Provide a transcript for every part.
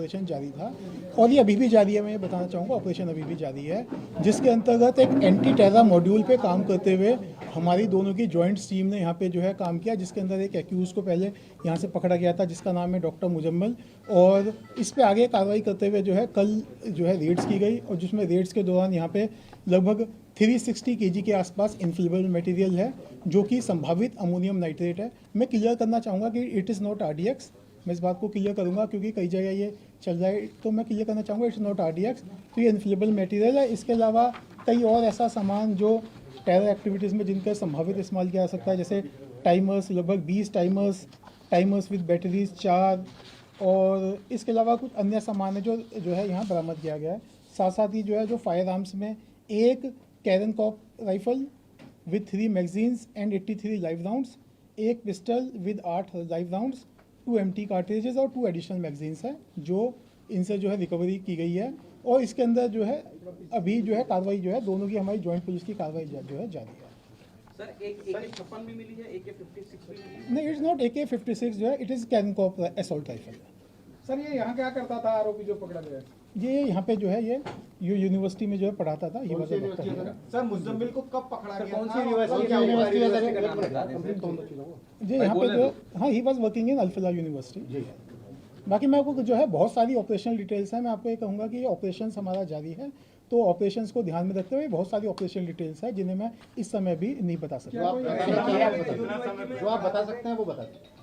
Operation जारी था और ये अभी भी जारी है। मैं ये बताना चाहूँगा ऑपरेशन अभी भी जारी है, जिसके अंतर्गत एक एंटी टेरर मॉड्यूल पे काम करते हुए हमारी दोनों की जॉइंट टीम ने यहाँ पे जो है काम किया, जिसके अंदर एक एक्यूज़ को पहले यहाँ से पकड़ा गया था जिसका नाम है डॉक्टर मुजम्मल, और इस पे आगे कार्रवाई करते हुए जो है कल जो है रेड्स की गई, और जिसमें रेड्स के दौरान यहाँ पे लगभग 360 kg के आसपास इन्फ्लेमेबल मटेरियल है जो कि संभावित अमोनियम नाइट्रेट है। मैं क्लियर करना चाहूँगा कि इट इज़ नॉट RDX। मैं इस बात को क्लियर करूंगा क्योंकि कई जगह ये चल रहा है, तो मैं क्लियर करना चाहूँगा इट्स नॉट RDX। तो ये इन्फ्लेमेबल मटेरियल है। इसके अलावा कई और ऐसा सामान जो टेरर एक्टिविटीज़ में जिनका संभावित इस्तेमाल किया जा सकता है, जैसे टाइमर्स, लगभग 20 टाइमर्स विद बैटरीज 4, और इसके अलावा कुछ अन्य सामान है जो है यहाँ बरामद किया गया है। साथ साथ ही जो है जो फायर आर्म्स में एक Krinkov rifle with 3 magazines and 83 live rounds, एक pistol with 8 live rounds, 2 empty cartridges और 2 एडिशनल मैगजीन्स हैं जो इनसे जो है रिकवरी की गई है। और इसके अंदर जो है अभी जो है कार्रवाई जो है दोनों की हमारी जॉइंट पुलिस की कार्रवाई जो है जारी है। सर एक AK-56 भी मिली है, AK-56 भी मिली है? नहीं, इट्स नॉट AK-56 जो है, इट इज़ कैरन कॉप असॉल्ट राइफल। सर ये यहाँ क्या करता था आरोपी जो पकड़ा गया? ये यहाँ पे जो है ये यूनिवर्सिटी में जो है पढ़ाता था। ये सर मुजम्मिल को कब पकड़ा गया? कौन सी यूनिवर्सिटी? जी यहाँ पे जो हाँ he was working in Al-Falah university. बाकी मैं आपको जो है बहुत सारी ऑपरेशनल डिटेल्स हैं, मैं आपको ये कहूँगा कि ये ऑपरेशंस हमारा जारी है, तो ऑपरेशंस को ध्यान में रखते हुए बहुत सारी ऑपरेशनल डिटेल्स हैं जिन्हें मैं इस समय भी नहीं बता सकता। जो आप बता सकते हैं वो बता दें।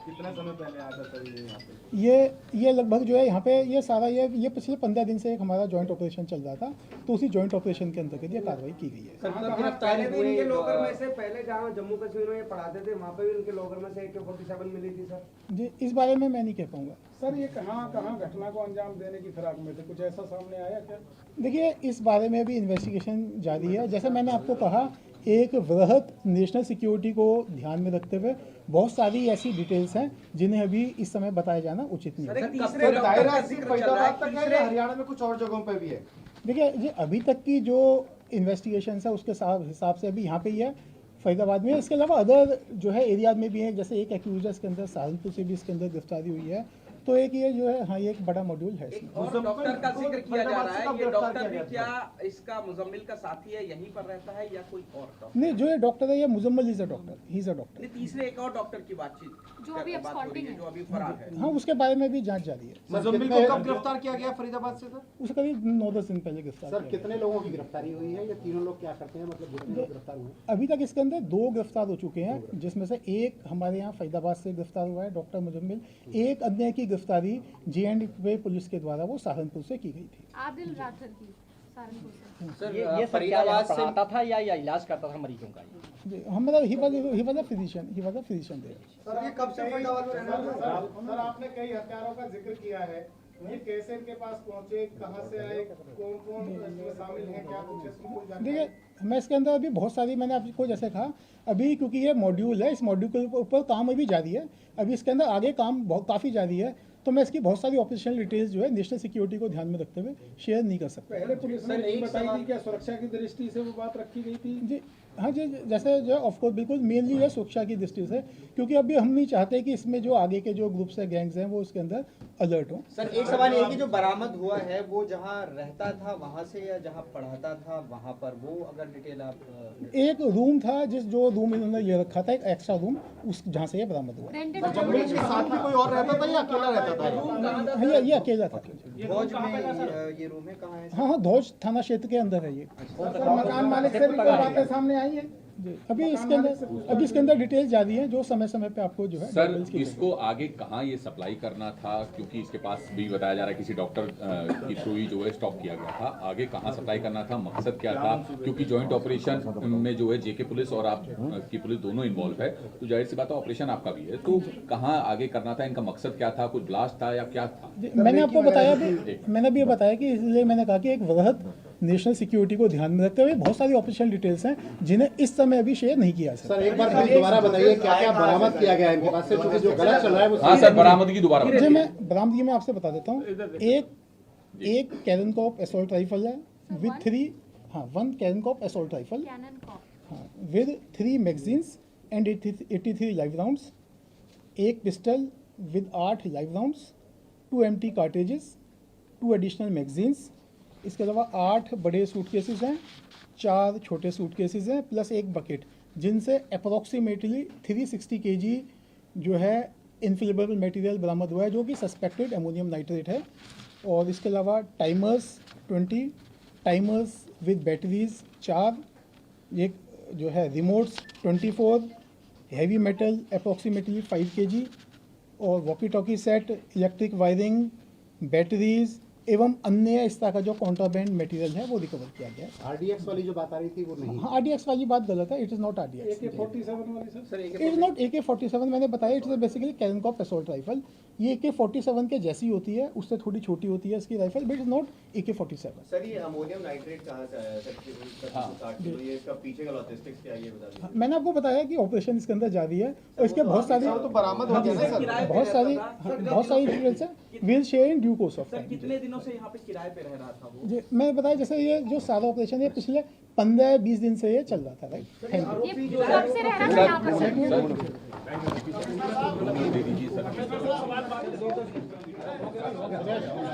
कितना समय पहले आया था सर ये यहाँ पे? ये लगभग जो है यहाँ पे ये सारा ये पिछले 15 दिन से एक हमारा जॉइंट ऑपरेशन चल रहा था, तो उसी जॉइंट ऑपरेशन के अंतर्गत ये कार्रवाई की गई है। पहले भी इनके लोकर में से पहले जहाँ जम्मू कश्मीर में ये पढ़ाते थे वहाँ पे भी इनके लोकर में से AK-47 मिली थी सर। जी इस बारे में मैं नहीं कह पाऊँगा। सर ये कहाँ घटना को अंजाम देने की फिराक में थे, कुछ ऐसा सामने आया क्या? देखिए इस बारे में भी इन्वेस्टिगेशन जारी है। जैसे मैंने आपको कहा, एक वृहद नेशनल सिक्योरिटी को ध्यान में रखते हुए बहुत सारी ऐसी डिटेल्स हैं जिन्हें अभी इस समय बताया जाना उचित नहीं है। हरियाणा में कुछ और जगहों पे भी है। देखिए ये अभी तक की जो इन्वेस्टिगेशन है उसके हिसाब से अभी यहाँ पे ही है, फरीदाबाद में। इसके अलावा अदर जो है एरियाज में भी है, जैसे एक एक्यूजर्स के अंदर सहारनपुर से भी इसके अंदर गिरफ्तारी हुई है। तो एक ये जो है हाँ ये एक बड़ा मॉड्यूल है। और डॉक्टर का जिक्र किया जा रहा है, ये डॉक्टर भी क्या इसका मुजम्मिल का साथी है, यहीं पर रहता है या कोई और डॉक्टर? नहीं, जो ये डॉक्टर है ये Muzammil is a doctor, he is a doctor. तीसरे एक और डॉक्टर की बातचीत जो अभी एब्सकॉर्टिंग है, जो अभी फरार है। हाँ उसके बारे में भी जांच जारी है। मुजम्मिल को कब गिरफ्तार किया गया फरीदाबाद से सर? उसे करीब 9-10 दिन पहले गिरफ्तार सर किया कितने लोगों की गिरफ्तारी हुई है? ये तीनों लोग क्या करते हैं, मतलब जितने लोग गिरफ्तार हुए? अभी तक इसके अंदर 2 गिरफ्तार हो चुके हैं, जिसमें से एक हमारे यहाँ फरीदाबाद से गिरफ्तार हुआ है डॉक्टर मुजम्मिल। एक अन्य की गिरफ्तारी J&K पुलिस के द्वारा वो सहारनपुर से की गई थी। आदिल राठर की सहारनपुर से। सर ये फरीदाबाद से पढ़ाता था या इलाज करता था मरीजों का? हमारा ही was a physician there. Sir ये कब से फरीदाबाद में रहना था? सर आपने कई हत्यारों का जिक्र किया है, ये कैसे इनके पास पहुंचे, कहां से आए, कौन इसमें शामिल हैं, क्या कुछ इसकी कोई जानकारी? देखिए मैं इसके अंदर अभी बहुत सारी मैंने आपको जैसे कहा अभी, क्योंकि ये मॉड्यूल है, इस मॉड्यूल के ऊपर काम अभी जारी है, अभी इसके अंदर आगे काम काफ़ी जारी है, तो मैं इसकी बहुत सारी ऑपरेशनल डिटेल्स जो है नेशनल सिक्योरिटी को ध्यान में रखते हुए शेयर नहीं कर सकता। पहले पुलिस ने नहीं बताई थी क्या सुरक्षा की दृष्टि से वो बात रखी गई थी? जी हाँ जी, जैसे जो ऑफकोर्स बिल्कुल मेनली है सुरक्षा की दृष्टि से, क्योंकि अभी हम नहीं चाहते कि इसमें जो आगे के जो ग्रुप्स है, गैंग्स हैं, वो उसके अंदर अलर्ट हो। सर एक सवाल ये कि जो बरामद हुआ है वो जहाँ रहता था वहाँ से या जहाँ पढ़ाता था वहाँ पर, वो अगर डिटेल आप। एक रूम था जो रूम इन्होंने ये रखा था, एक एक्स्ट्रा रूम, उस जहाँ से ये बरामद हुआ। मुजम्मिल के साथ में कोई और रहता था या अकेला रहता था? ये अकेला था। फौज में ये रूम है, कहाँ है? हाँ धौज थाना क्षेत्र के अंदर है ये। मकान मालिक से भी कोई बातें सामने आई है? अभी इसके अंदर डिटेल जारी है जो समय समय पे आपको जो है सर इसको आगे कहाँ ये सप्लाई करना था, क्योंकि इसके पास भी बताया जा रहा है किसी डॉक्टर की थ्रू ही जो है स्टॉक किया गया था, आगे कहाँ सप्लाई करना था, मकसद क्या था? क्योंकि जॉइंट ऑपरेशन में जो है JK पुलिस और आप की पुलिस दोनों इन्वॉल्व है, तो जाहिर सी बात है ऑपरेशन आपका भी है, तो कहाँ आगे करना था, इनका मकसद क्या था, कुछ ब्लास्ट था या क्या था? मैंने आपको बताया भी बताया कि इसलिए मैंने कहा कि एक वृहद नेशनल सिक्योरिटी को ध्यान में रखते हुए बहुत सारी ऑपरेशनल डिटेल्स हैं जिन्हें इस समय अभी शेयर नहीं किया सर। एक बार फिर दोबारा बताइए क्या क्या बरामद किया गया है इनके पास से, क्योंकि जो गलत चल रहा है वो। हाँ सर बरामदगी दोबारा जी मैं बरामदगी में आपसे बता देता हूँ। एक कैरन कॉप असॉल्ट राइफल है with 1 Karen corp assault rifle with 3 magazines and 83 live rounds, एक pistol with 8 live rounds, 2 empty cartridges, 2 additional magazines, इसके अलावा 8 बड़े सूटकेसेस हैं, 4 छोटे सूटकेसेस हैं, प्लस एक बकेट, जिनसे अप्रॉक्सीमेटली 360 kg जो है इनफ्लेमेबल मटेरियल बरामद हुआ है, जो कि सस्पेक्टेड अमोनियम नाइट्रेट है। और इसके अलावा टाइमर्स 20, टाइमर्स विद बैटरीज 4, एक जो है remotes 24, heavy metal approximately 5 kg, और walkie talkie set, electric wiring, batteries एवं अन्य इस तरह का जो कॉन्ट्राबैंड मटेरियल है वो रिकवर किया गया है। आरडीएक्स वाली जो बात आ रही थी वो नहीं। हाँ, आरडीएक्स वाली बात गलत है, it is not RDX. AK-47 वाली sir it is not AK-47, मैंने बताया it is basically Krinkov assault rifle. ये AK-47 के जैसी होती है, उससे थोड़ी छोटी होती है इसकी rifle, but is not AK-47। Sir ये अमोनियम नाइट्रेट कहाँ से आया सर? 60 किलो, ये इसका पीछे का लॉजिस्टिक्स क्या है ये बता दीजिए। मैंने आपको बताया कि ऑपरेशन इसके अंदर जारी है और इसके बहुत सारी बरामद हो गया ना सर। बहुत सारी डिटेल्स हैं, will share in due course of sir time. कितने दिनों से यहाँ पे किराए पे रह रहा था वो? जी मैंने बताया, जैसे ये जो सारा ऑपरेशन है पिछले 15-20 दिन से ये चल रहा था, राइट। Thank you. ये कब से रह रहा था यहाँ पर?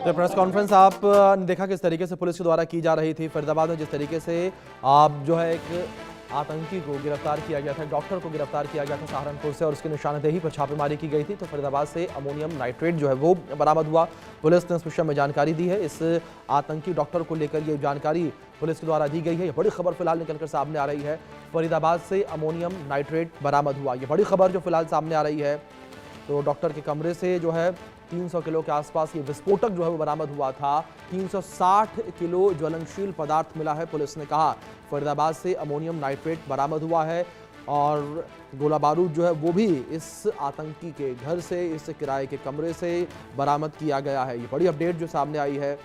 तो प्रेस कॉन्फ्रेंस आप ने देखा किस तरीके से पुलिस के द्वारा की जा रही थी। फरीदाबाद में जिस तरीके से आप जो है एक आतंकी को गिरफ्तार किया गया था, डॉक्टर को गिरफ्तार किया गया था सहारनपुर से, और उसकी निशानदेही पर छापेमारी की गई थी। तो फरीदाबाद से अमोनियम नाइट्रेट जो है वो बरामद हुआ। पुलिस ने इस विषय में जानकारी दी है। इस आतंकी डॉक्टर को लेकर ये जानकारी पुलिस के द्वारा दी गई है। ये बड़ी खबर फिलहाल निकलकर सामने आ रही है। फरीदाबाद से अमोनियम नाइट्रेट बरामद हुआ, ये बड़ी खबर जो फिलहाल सामने आ रही है। तो डॉक्टर के कमरे से जो है 300 किलो के आसपास ये विस्फोटक जो है वो बरामद हुआ था। 360 किलो ज्वलनशील पदार्थ मिला है। पुलिस ने कहा फरीदाबाद से अमोनियम नाइट्रेट बरामद हुआ है, और गोला बारूद जो है वो भी इस आतंकी के घर से, इस किराए के कमरे से बरामद किया गया है। ये बड़ी अपडेट जो सामने आई है।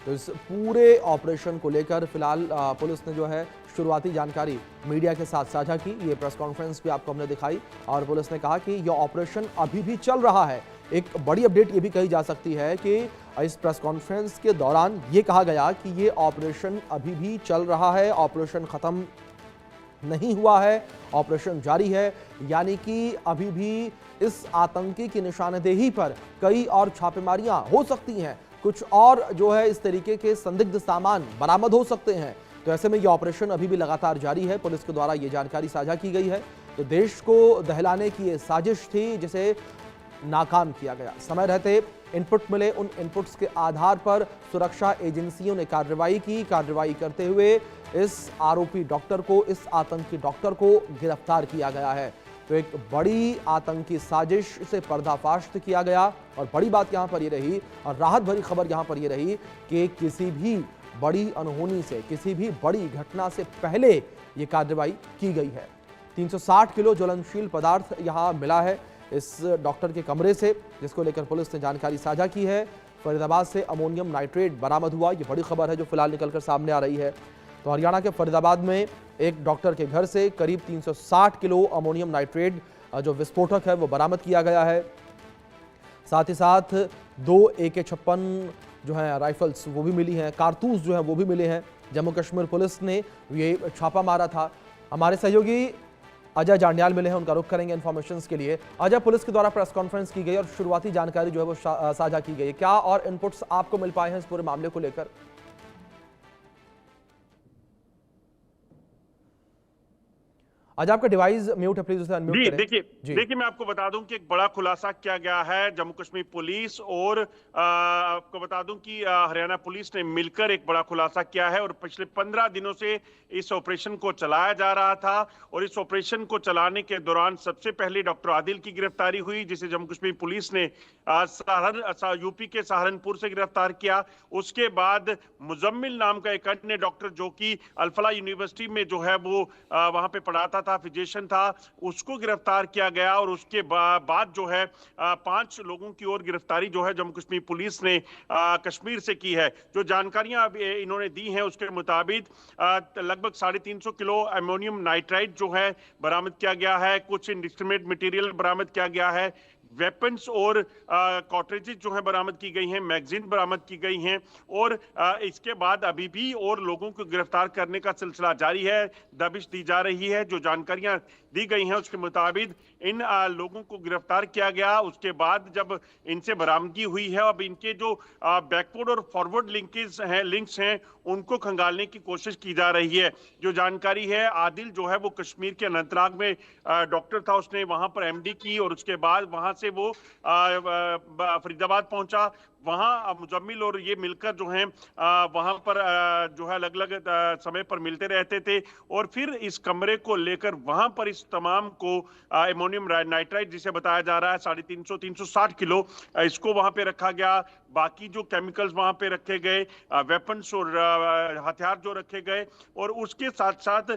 तो इस पूरे ऑपरेशन को लेकर फिलहाल पुलिस ने जो है शुरुआती जानकारी मीडिया के साथ साझा की। ये प्रेस कॉन्फ्रेंस भी आपको हमने दिखाई, और पुलिस ने कहा कि यह ऑपरेशन अभी भी चल रहा है। एक बड़ी अपडेट ये भी कही जा सकती है कि इस प्रेस कॉन्फ्रेंस के दौरान ये कहा गया कि ये ऑपरेशन अभी भी चल रहा है, ऑपरेशन खत्म नहीं हुआ है, ऑपरेशन जारी है। यानी कि अभी भी इस आतंकी की निशानदेही पर कई और छापेमारियां हो सकती हैं, कुछ और जो है इस तरीके के संदिग्ध सामान बरामद हो सकते हैं। तो ऐसे में ये ऑपरेशन अभी भी लगातार जारी है। पुलिस के द्वारा ये जानकारी साझा की गई है। तो देश को दहलाने की ये साजिश थी जिसे नाकाम किया गया। समय रहते इनपुट मिले, उन इनपुट्स के आधार पर सुरक्षा एजेंसियों ने कार्रवाई की। कार्रवाई करते हुए इस आरोपी डॉक्टर को, इस आतंकी डॉक्टर को गिरफ्तार किया गया है। तो एक बड़ी आतंकी साजिश से पर्दाफाश किया गया। और बड़ी बात यहाँ पर ये रही, और राहत भरी खबर यहाँ पर ये रही कि किसी भी बड़ी अनहोनी से, किसी भी बड़ी घटना से पहले ये कार्रवाई की गई है। 360 किलो ज्वलनशील पदार्थ यहाँ मिला है इस डॉक्टर के कमरे से, जिसको लेकर पुलिस ने जानकारी साझा की है। फरीदाबाद से अमोनियम नाइट्रेट बरामद हुआ, ये बड़ी खबर है जो फिलहाल निकलकर सामने आ रही है। तो हरियाणा के फरीदाबाद में एक डॉक्टर के घर से करीब 360 किलो अमोनियम नाइट्रेट जो विस्फोटक है वो बरामद किया गया है। साथ ही साथ 2 AK-56 जो है राइफल्स वो भी मिली हैं, कारतूस जो है वो भी मिले हैं। जम्मू कश्मीर पुलिस ने ये छापा मारा था। हमारे सहयोगी अजय जांडियाल मिले हैं, उनका रुख करेंगे इन्फॉर्मेशंस के लिए। अजय, पुलिस के द्वारा प्रेस कॉन्फ्रेंस की गई और शुरुआती जानकारी जो है वो साझा की गई, क्या और इनपुट्स आपको मिल पाए हैं इस पूरे मामले को लेकर? आज आपका डिवाइस म्यूट है, प्लीज उसे अनम्यूट करें। देखिए मैं आपको बता दूं कि एक बड़ा खुलासा किया गया है जम्मू कश्मीर पुलिस और आपको बता दूं कि हरियाणा पुलिस ने मिलकर एक बड़ा खुलासा किया है। और पिछले 15 दिनों से इस ऑपरेशन को चलाया जा रहा था, और इस ऑपरेशन को चलाने के दौरान सबसे पहले डॉक्टर आदिल की गिरफ्तारी हुई, जिसे जम्मू कश्मीर पुलिस ने यूपी के सहारनपुर से गिरफ्तार किया। उसके बाद मुजम्मिल नाम का एक अन्य डॉक्टर जो कि अल-फलाह यूनिवर्सिटी में जो है वो वहां पे पढ़ाता था, फिजिशियन था, उसको गिरफ्तार किया गया। और उसके बाद जो है 5 लोगों की और गिरफ्तारी जो है जम्मू कश्मीर पुलिस ने कश्मीर से की है। जो जानकारियां इन्होंने दी हैं उसके मुताबिक लगभग 350 किलो अमोनियम नाइट्राइट जो है बरामद किया गया है। कुछ इंडिस्क्रिमिनेट मटेरियल बरामद किया गया है। वेपन्स और कॉटरेजेस जो है बरामद की गई हैं, मैगजीन बरामद की गई हैं। और इसके बाद अभी भी और लोगों को गिरफ्तार करने का सिलसिला जारी है, दबिश दी जा रही है। जो जानकारियां दी गई हैं उसके मुताबिक इन लोगों को गिरफ्तार किया गया। उसके बाद जब इनसे बरामदगी हुई है, अब इनके जो बैकवर्ड और फॉरवर्ड लिंक्स हैं उनको खंगालने की कोशिश की जा रही है। जो जानकारी है, आदिल जो है वो कश्मीर के अनंतनाग में डॉक्टर था, उसने वहां पर एमडी की और उसके बाद वहां से वो फरीदाबाद पहुंचा। वहां मुजम्मिल और ये मिलकर जो है वहां पर जो है अलग अलग समय पर मिलते रहते थे और फिर इस कमरे को लेकर वहां पर इस तमाम को एमोनियम नाइट्राइट जिसे बताया जा रहा है 350-360 किलो, इसको वहां पे रखा गया। बाकी जो केमिकल्स वहां पे रखे गए, वेपन्स और हथियार जो रखे गए, और उसके साथ साथ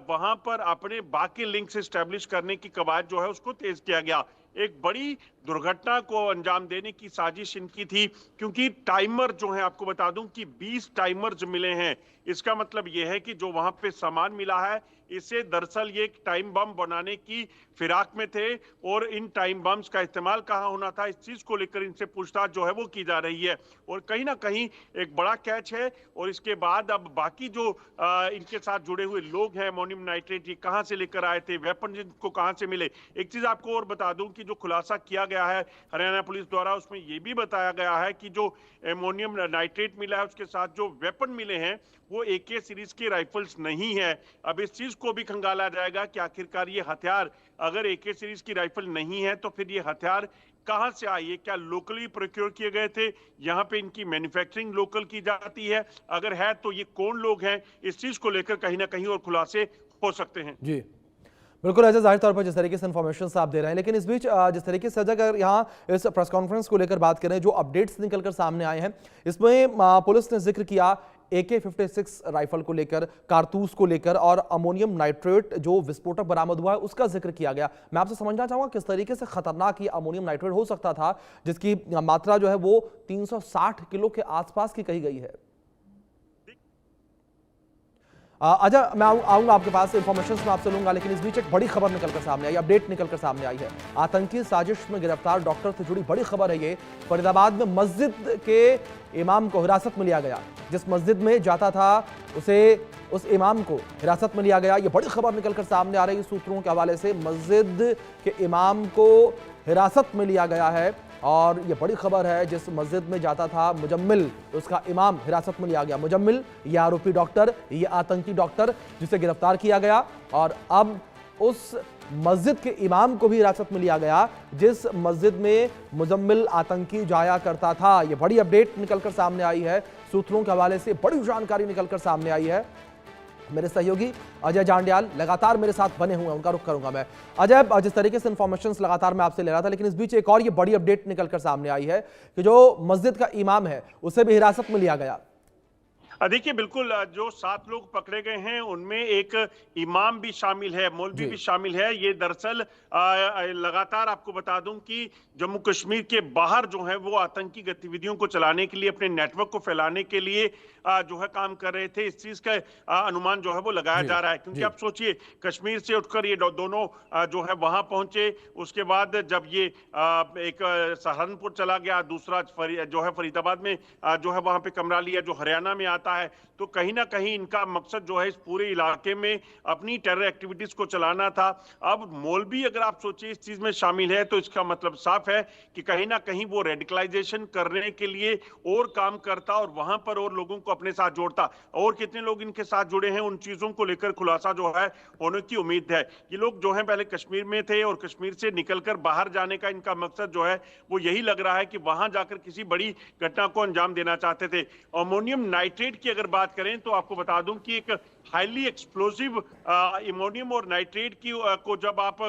वहां पर अपने बाकी लिंक्स एस्टेब्लिश करने की कवायद जो है उसको तेज किया गया। एक बड़ी दुर्घटना को अंजाम देने की साजिश इनकी थी, क्योंकि टाइमर जो है, आपको बता दूं कि 20 टाइमर्स मिले हैं। इसका मतलब यह है कि जो वहां पे सामान मिला है, इसे दरअसल ये टाइम बम बनाने की फिराक में थे और इन टाइम बम्स का इस्तेमाल कहाँ होना था, इस चीज को लेकर इनसे पूछताछ जो है वो की जा रही है। और कहीं ना कहीं एक बड़ा कैच है। और इसके बाद अब बाकी जो इनके साथ जुड़े हुए लोग हैं, अमोनियम नाइट्रेट ये कहाँ से लेकर आए थे, वेपन इनको कहाँ से मिले। एक चीज आपको और बता दूं कि जो खुलासा किया गया है हरियाणा पुलिस द्वारा, उसमें ये भी बताया गया है कि जो अमोनियम नाइट्रेट मिला है उसके साथ जो वेपन मिले हैं वो AK सीरीज के राइफल्स नहीं है। अब इस चीज को भी खंगाला जाएगा कि आखिरकार ये हथियार अगर AK सीरीज की राइफल नहीं है तो फिर ये हथियार कहां से आए, क्या लोकली प्रोक्योर किए गए थे, यहाँ पे इनकी मैन्युफैक्चरिंग लोकल की जाती है, अगर है तो ये कौन लोग हैं, इस चीज को लेकर कहीं ना कहीं और खुलासे हो सकते हैं। जी बिल्कुल ऐसा जाहिर तौर पर जिस तरीके से इन्फॉर्मेशन आप दे रहे हैं, लेकिन इस बीच जिस तरीके से अगर यहाँ इस प्रेस कॉन्फ्रेंस को लेकर बात करें, जो अपडेट्स निकलकर सामने आए हैं, इसमें पुलिस ने जिक्र किया AK-56 राइफल को लेकर, कारतूस को लेकर और अमोनियम नाइट्रेट जो विस्फोटक बरामद हुआ है उसका जिक्र किया गया। मैं आपसे समझना चाहूंगा किस तरीके से खतरनाक ये अमोनियम नाइट्रेट हो सकता था, जिसकी मात्रा जो है वो 360 किलो के आसपास की कही गई है। अजय, मैं आऊंगा आपके पास, इंफॉर्मेशन मैं आपसे लूंगा, लेकिन इस बीच एक बड़ी खबर निकलकर सामने आई, अपडेट निकलकर सामने आई है। आतंकी साजिश में गिरफ्तार डॉक्टर से जुड़ी बड़ी खबर है ये। फरीदाबाद में मस्जिद के इमाम को हिरासत में लिया गया। जिस मस्जिद में जाता था उस इमाम को हिरासत में लिया गया। ये बड़ी खबर निकलकर सामने आ रही है सूत्रों के हवाले से। मस्जिद के इमाम को हिरासत में लिया गया है और ये बड़ी खबर है। जिस मस्जिद में जाता था मुजम्मिल, उसका इमाम हिरासत में लिया गया। मुजम्मिल ये आरोपी डॉक्टर, ये आतंकी डॉक्टर जिसे गिरफ्तार किया गया, और अब उस मस्जिद के इमाम को भी हिरासत में लिया गया जिस मस्जिद में मुजम्मिल आतंकी जाया करता था। ये बड़ी अपडेट निकलकर सामने आई है, सूत्रों के हवाले से बड़ी जानकारी निकलकर सामने आई है। मेरे सहयोगी अजय जांडियाल लगातार मेरे साथ बने हुए हैं, उनका रुख करूंगा मैं। अजय, जिस तरीके से इंफॉर्मेशंस लगातार मैं आपसे ले रहा था, लेकिन इस बीच एक और ये बड़ी अपडेट निकलकर सामने आई है कि जो मस्जिद का इमाम है उसे भी हिरासत में लिया गया। देखिए, बिल्कुल, जो 7 लोग पकड़े गए हैं उनमें एक इमाम भी शामिल है, मौलवी भी शामिल है। ये दरअसल लगातार आपको बता दूं कि जम्मू कश्मीर के बाहर जो है वो आतंकी गतिविधियों को चलाने के लिए, अपने नेटवर्क को फैलाने के लिए जो है काम कर रहे थे। इस चीज का अनुमान जो है वो लगाया जा रहा है, क्योंकि आप सोचिए कश्मीर से उठकर ये दोनों जो है वहां पहुंचे, उसके बाद जब ये एक सहारनपुर चला गया, दूसरा जो है फरीदाबाद में जो है वहां पे कमरा लिया जो हरियाणा में आता है। तो कहीं ना कहीं इनका मकसद जो है इस पूरे इलाके में अपनी टेरर एक्टिविटीज को चलाना था। अब मौलवी अगर आप सोचिए इस चीज में शामिल है तो इसका मतलब साफ है कि कहीं ना कहीं वो रेडिकलाइजेशन करने के लिए और काम करता और वहां पर और लोगों को अपने साथ जोड़ता। और कितने लोग इनके साथ जुड़े हैं उन चीजों को लेकर खुलासा जो है होने की उम्मीद है। ये लोग जो है पहले कश्मीर में थे और कश्मीर से निकलकर बाहर जाने का इनका मकसद जो है वो यही लग रहा है कि वहां जाकर किसी बड़ी घटना को अंजाम देना चाहते थे। अमोनियम नाइट्रेट की अगर बात करें तो आपको बता दूं कि एक हाईली एक्सप्लोसिव अमोनियम और नाइट्रेट की को जब आप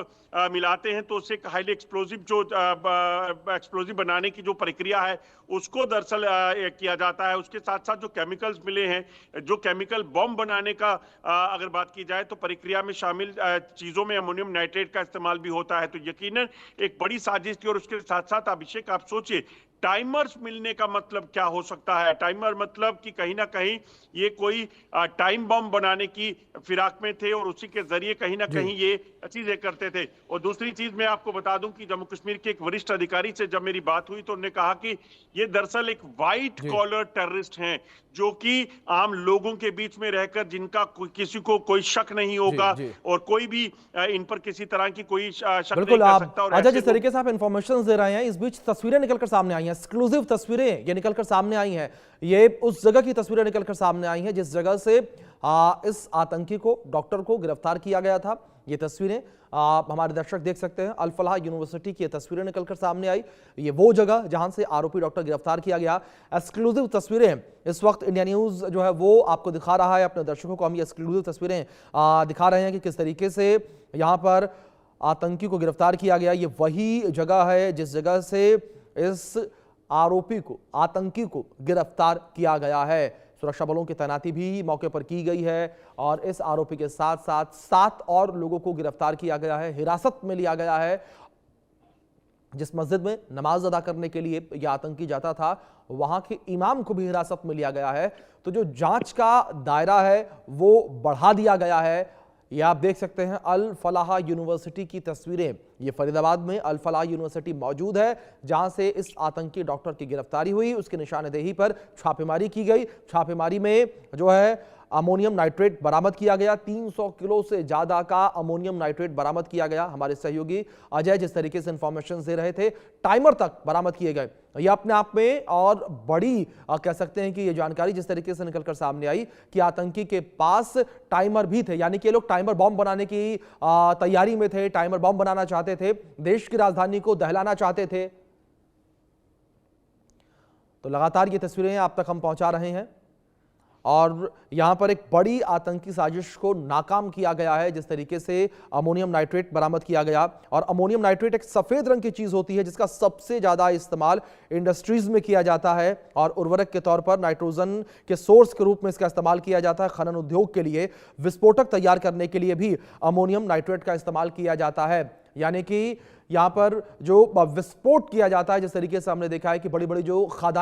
मिलाते हैं तो उससे हाईली एक्सप्लोसिव जो एक्सप्लोसिव बनाने की जो प्रक्रिया है उसको दरअसल किया जाता है। उसके साथ साथ जो केमिकल्स मिले हैं, जो केमिकल बॉम्ब बनाने का अगर बात की जाए तो प्रक्रिया में शामिल चीजों में अमोनियम नाइट्रेट का इस्तेमाल भी होता है। तो यकीनन एक बड़ी साजिश थी। और उसके साथ साथ अभिषेक आप सोचिए टाइमर्स मिलने का मतलब क्या हो सकता है? टाइमर मतलब कि कहीं ना कहीं ये कोई टाइम बम बनाने की फिराक में थे और उसी के जरिए कहीं ना कहीं ये चीजें करते थे। और दूसरी चीज मैं आपको बता दूं कि जम्मू कश्मीर के एक वरिष्ठ अधिकारी से जब मेरी बात हुई तो उन्होंने कहा कि ये दरअसल एक व्हाइट कॉलर टेररिस्ट हैं, जो कि आम लोगों के बीच में रहकर जिनका किसी को कोई शक नहीं होगा और कोई भी इन पर किसी तरह की कोई शक नहीं कर सकता। और अच्छा, जिस तरीके से आप इंफॉर्मेशन दे रहे हैं, इस बीच तस्वीरें निकलकर सामने आई हैं, एक्सक्लूसिव तस्वीरें ये निकलकर सामने आई हैं। ये उस जगह की तस्वीरें निकलकर सामने आई हैं जिस जगह से इस आतंकी को, डॉक्टर को गिरफ्तार किया गया था। ये तस्वीरें हमारे दर्शक देख सकते हैं। अल फलाह यूनिवर्सिटी की तस्वीरें निकलकर सामने आई। ये वो जगह जहां से आरोपी डॉक्टर गिरफ्तार किया गया। एक्सक्लूसिव तस्वीरें इस वक्त इंडिया न्यूज जो है वो आपको दिखा रहा है। अपने दर्शकों को हम ये एक्सक्लूसिव तस्वीरें दिखा रहे हैं कि किस तरीके से यहां पर आतंकी को गिरफ्तार किया गया। ये वही जगह है जिस जगह से इस आरोपी को, आतंकी को गिरफ्तार किया गया है। सुरक्षा बलों की तैनाती भी मौके पर की गई है और इस आरोपी के साथ साथ 7 और लोगों को गिरफ्तार किया गया है, हिरासत में लिया गया है। जिस मस्जिद में नमाज अदा करने के लिए यह आतंकी जाता था, वहां के इमाम को भी हिरासत में लिया गया है। तो जो जांच का दायरा है वो बढ़ा दिया गया है। ये आप देख सकते हैं अल फलाह यूनिवर्सिटी की तस्वीरें। ये फरीदाबाद में अल फलाह यूनिवर्सिटी मौजूद है जहां से इस आतंकी डॉक्टर की गिरफ्तारी हुई। उसकी निशानदेही पर छापेमारी की गई। छापेमारी में जो है अमोनियम नाइट्रेट बरामद किया गया। 300 किलो से ज्यादा का अमोनियम नाइट्रेट बरामद किया गया। हमारे सहयोगी अजय जिस तरीके से इंफॉर्मेशन दे रहे थे, टाइमर तक बरामद किए गए। यह अपने आप में और बड़ी कह सकते हैं कि यह जानकारी जिस तरीके से निकलकर सामने आई कि आतंकी के पास टाइमर भी थे, यानी कि ये लोग टाइमर बॉम्ब बनाने की तैयारी में थे, टाइमर बॉम्ब बनाना चाहते थे, देश की राजधानी को दहलाना चाहते थे। तो लगातार ये तस्वीरें आप तक हम पहुंचा रहे हैं और यहां पर एक बड़ी आतंकी साजिश को नाकाम किया गया है। जिस तरीके से अमोनियम नाइट्रेट बरामद किया गया, और अमोनियम नाइट्रेट एक सफेद रंग की चीज होती है जिसका सबसे ज्यादा इस्तेमाल इंडस्ट्रीज में किया जाता है और उर्वरक के तौर पर नाइट्रोजन के सोर्स के रूप में इसका इस्तेमाल किया जाता है। खनन उद्योग के लिए, विस्फोटक तैयार करने के लिए भी अमोनियम नाइट्रेट का इस्तेमाल किया जाता है। यानी कि यहां पर जो विस्फोट किया जाता है, जिस तरीके से हमने देखा है कि बड़ी बड़ी जो खदानें